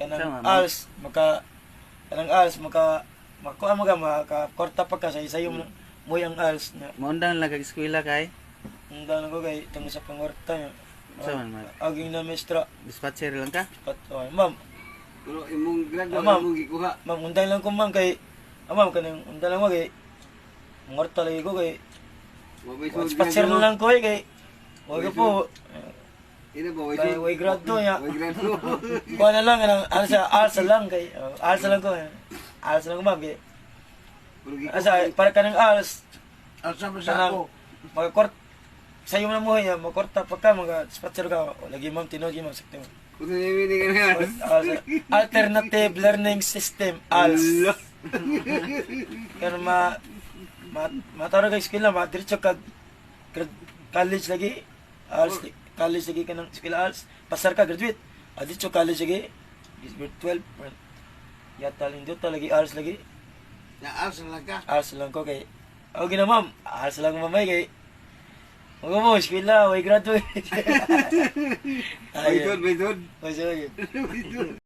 kanang Sama, kanang als makuha mo ka makakorta pa ka sa isa yung mo yung als na maundang lang kag eskwela kay handa na ko kay tungod sa pangorta niya. Sama man. Aging na mestra Dispatcher lang ka. ma'am. Pero imong grado Ma'am. imong gikuha. Ma'am, unday lang ko ma'am kay ma'am kanang unday lang mo kay mangorta lagi ko kay Mabay sa dispatcher na lang ko kay wag po Ina ba kay way grado niya. Way grado. Kuha na lang kanang alsa lang kay alsa lang ko. Alsa lang ko ma'am kay Pero gikuha. asa para kanang als Alsa mo sa kanang ako. magkort sa iyo na mo ya magkorta pa ka mga dispatcher ka lagi ma'am tinogi ma'am sakto. Kung nini ka nga. Alternative learning system ALS. Allah. Kaya mataro ka eskwela, madiretso ka college lagi. ALS, college lagi ka ng eskwela ALS. Pasar ka, graduate. Diretso college lagi. Grade 12. Yata lindot lagi ALS lagi. Na alsa lang ka. ALS lang ko kay. Okay na ma'am, ALS lang mamay kay. Huwag mo, eskwela, way graduate. May doon, may doon. Ay, sige. May doon.